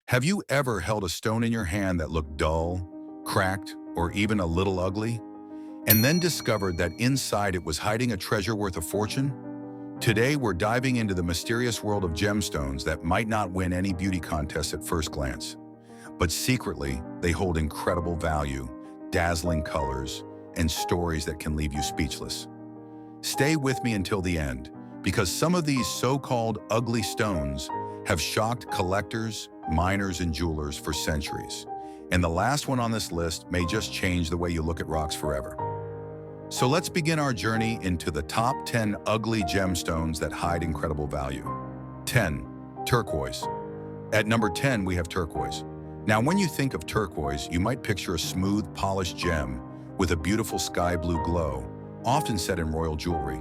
Have you ever held a stone in your hand that looked dull, cracked, or even a little ugly, and then discovered that inside it was hiding a treasure worth a fortune? Today, we're diving into the mysterious world of gemstones that might not win any beauty contest at first glance, but secretly, they hold incredible value, dazzling colors, and stories that can leave you speechless. Stay with me until the end, because some of these so-called ugly stones have shocked collectors, miners, and jewelers for centuries. And the last one on this list may just change the way you look at rocks forever. So let's begin our journey into the top 10 ugly gemstones that hide incredible value. 10. Turquoise. At number 10, we have turquoise. Now, when you think of turquoise, you might picture a smooth, polished gem with a beautiful sky blue glow, often set in royal jewelry.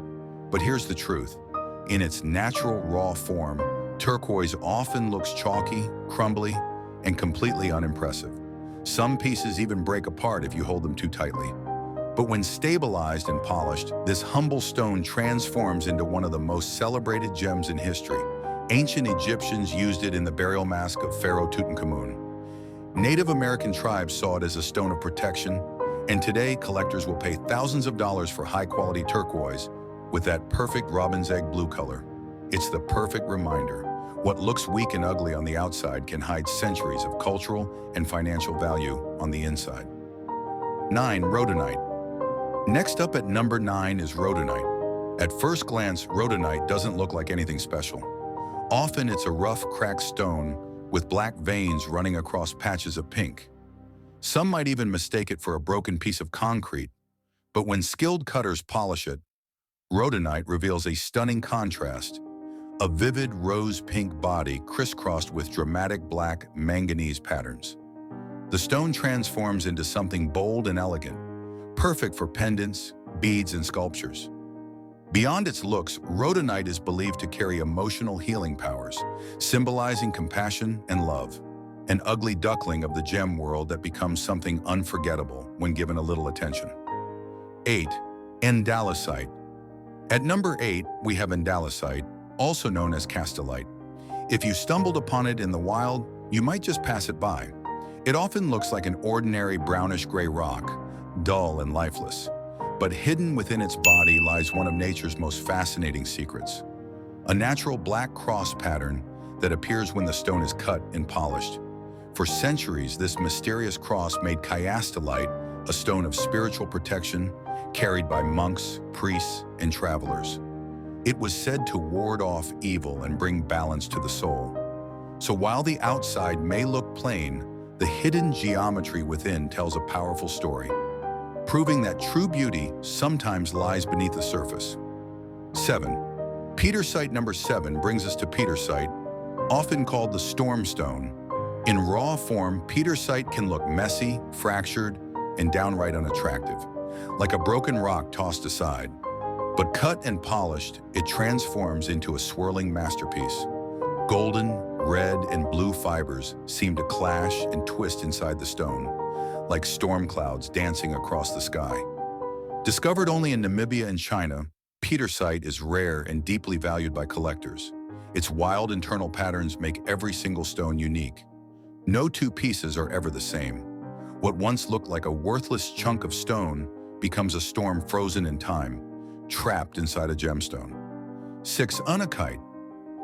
But here's the truth. In its natural, raw form, turquoise often looks chalky, crumbly, and completely unimpressive. Some pieces even break apart if you hold them too tightly. But when stabilized and polished, this humble stone transforms into one of the most celebrated gems in history. Ancient Egyptians used it in the burial mask of Pharaoh Tutankhamun. Native American tribes saw it as a stone of protection, and today collectors will pay thousands of dollars for high-quality turquoise with that perfect robin's egg blue color. It's the perfect reminder. What looks weak and ugly on the outside can hide centuries of cultural and financial value on the inside. 9. Rodinite. Next up at number 9 is Rodinite. At first glance, Rodinite doesn't look like anything special. Often it's a rough, cracked stone with black veins running across patches of pink. Some might even mistake it for a broken piece of concrete, but when skilled cutters polish it, Rodinite reveals a stunning contrast, a vivid rose-pink body crisscrossed with dramatic black manganese patterns. The stone transforms into something bold and elegant, perfect for pendants, beads, and sculptures. Beyond its looks, Rodinite is believed to carry emotional healing powers, symbolizing compassion and love, an ugly duckling of the gem world that becomes something unforgettable when given a little attention. 8. Endalite. At number 8, we have Endalite, also known as castellite. If you stumbled upon it in the wild, you might just pass it by. It often looks like an ordinary brownish-gray rock, dull and lifeless. But hidden within its body lies one of nature's most fascinating secrets, a natural black cross pattern that appears when the stone is cut and polished. For centuries, this mysterious cross made chiastolite a stone of spiritual protection carried by monks, priests, and travelers. It was said to ward off evil and bring balance to the soul. So while the outside may look plain, the hidden geometry within tells a powerful story, proving that true beauty sometimes lies beneath the surface. 7. Petersite. Number 7 brings us to petersite, often called the storm stone. In raw form, petersite can look messy, fractured, and downright unattractive, like a broken rock tossed aside. But cut and polished, it transforms into a swirling masterpiece. Golden, red, and blue fibers seem to clash and twist inside the stone, like storm clouds dancing across the sky. Discovered only in Namibia and China, petersite is rare and deeply valued by collectors. Its wild internal patterns make every single stone unique. No two pieces are ever the same. What once looked like a worthless chunk of stone becomes a storm frozen in time, trapped inside a gemstone. 6. Unkite.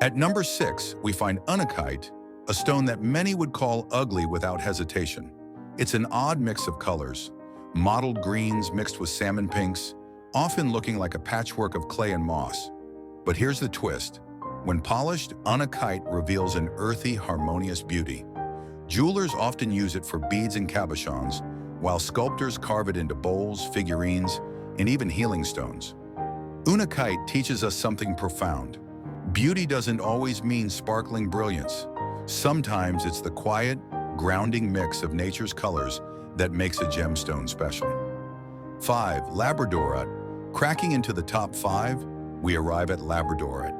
At number 6, we find Unkite, a stone that many would call ugly without hesitation. It's an odd mix of colors, mottled greens mixed with salmon pinks, often looking like a patchwork of clay and moss. But here's the twist. When polished, Unkite reveals an earthy, harmonious beauty. Jewelers often use it for beads and cabochons, while sculptors carve it into bowls, figurines, and even healing stones. Unkite teaches us something profound. Beauty doesn't always mean sparkling brilliance. Sometimes it's the quiet, grounding mix of nature's colors that makes a gemstone special. 5. Labradorit. Cracking into the top 5, we arrive at Labradorit.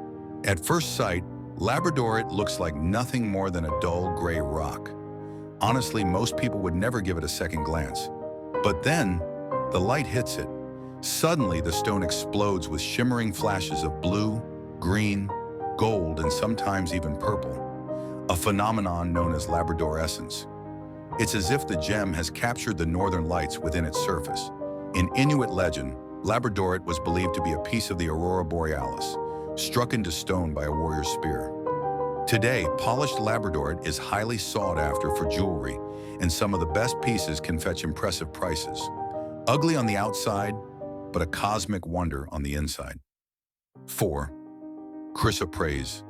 At first sight, Labradorit looks like nothing more than a dull gray rock. Honestly, most people would never give it a second glance. But then, the light hits it. Suddenly, the stone explodes with shimmering flashes of blue, green, gold, and sometimes even purple. a phenomenon known as labradorescence. It's as if the gem has captured the northern lights within its surface. In Inuit legend, Labradorit was believed to be a piece of the aurora borealis, struck into stone by a warrior's spear. Today, polished Labradorit is highly sought after for jewelry, and some of the best pieces can fetch impressive prices. Ugly on the outside, but a cosmic wonder on the inside. 4. Chrysoprase.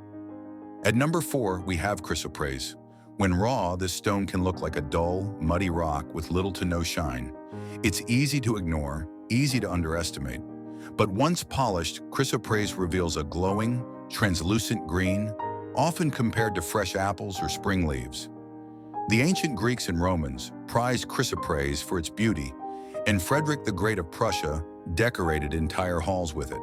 At number 4, we have chrysoprase. When raw, this stone can look like a dull, muddy rock with little to no shine. It's easy to ignore, easy to underestimate. But once polished, chrysoprase reveals a glowing, translucent green, often compared to fresh apples or spring leaves. The ancient Greeks and Romans prized chrysoprase for its beauty, and Frederick the Great of Prussia decorated entire halls with it.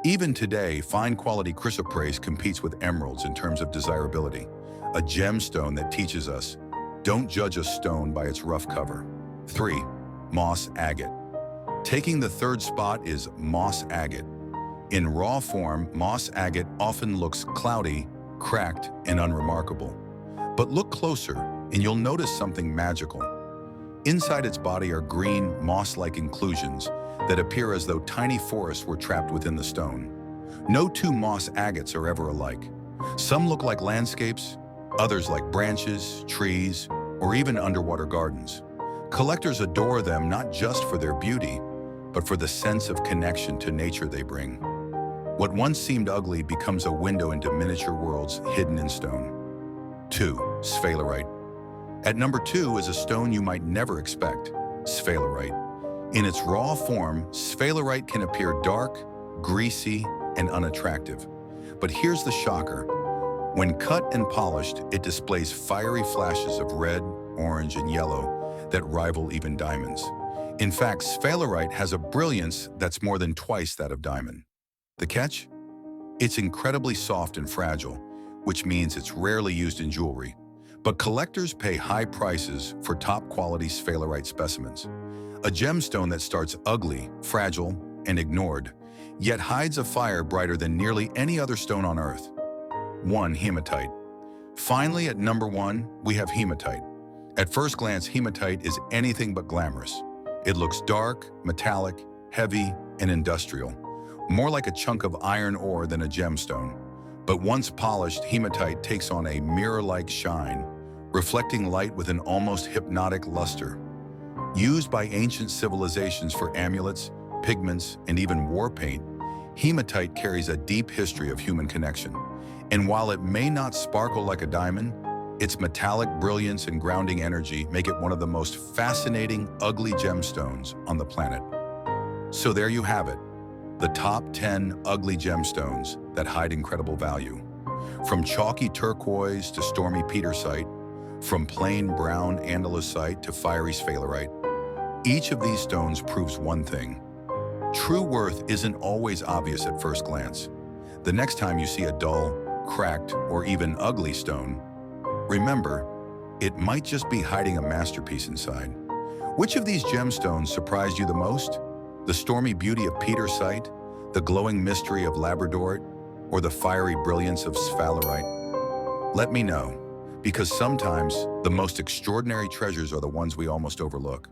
Even today, fine-quality chrysoprase competes with emeralds in terms of desirability, a gemstone that teaches us, don't judge a stone by its rough cover. 3. Moss agate. Taking the third spot is moss agate. In raw form, moss agate often looks cloudy, cracked, and unremarkable. But look closer, and you'll notice something magical. Inside its body are green, moss-like inclusions that appear as though tiny forests were trapped within the stone. No two moss agates are ever alike. Some look like landscapes, others like branches, trees, or even underwater gardens. Collectors adore them not just for their beauty, but for the sense of connection to nature they bring. What once seemed ugly becomes a window into miniature worlds hidden in stone. 2. Sphalerite. At number 2 is a stone you might never expect, sphalerite. In its raw form, sphalerite can appear dark, greasy, and unattractive. But here's the shocker. When cut and polished, it displays fiery flashes of red, orange, and yellow that rival even diamonds. In fact, sphalerite has a brilliance that's more than twice that of diamond. The catch? It's incredibly soft and fragile, which means it's rarely used in jewelry. But collectors pay high prices for top-quality sphalerite specimens. A gemstone that starts ugly, fragile, and ignored, yet hides a fire brighter than nearly any other stone on Earth. 1. Hematite. Finally, at number 1, we have hematite. At first glance, hematite is anything but glamorous. It looks dark, metallic, heavy, and industrial, more like a chunk of iron ore than a gemstone. But once polished, hematite takes on a mirror-like shine, reflecting light with an almost hypnotic luster. Used by ancient civilizations for amulets, pigments, and even war paint, hematite carries a deep history of human connection. And while it may not sparkle like a diamond, its metallic brilliance and grounding energy make it one of the most fascinating, ugly gemstones on the planet. So there you have it, the top 10 ugly gemstones that hide incredible value. From chalky turquoise to stormy pietersite, from plain brown Endalite to fiery sphalerite, each of these stones proves one thing. True worth isn't always obvious at first glance. The next time you see a dull, cracked, or even ugly stone, remember, it might just be hiding a masterpiece inside. Which of these gemstones surprised you the most? The stormy beauty of Petersite, the glowing mystery of Labradorit, or the fiery brilliance of sphalerite? Let me know, because sometimes the most extraordinary treasures are the ones we almost overlook.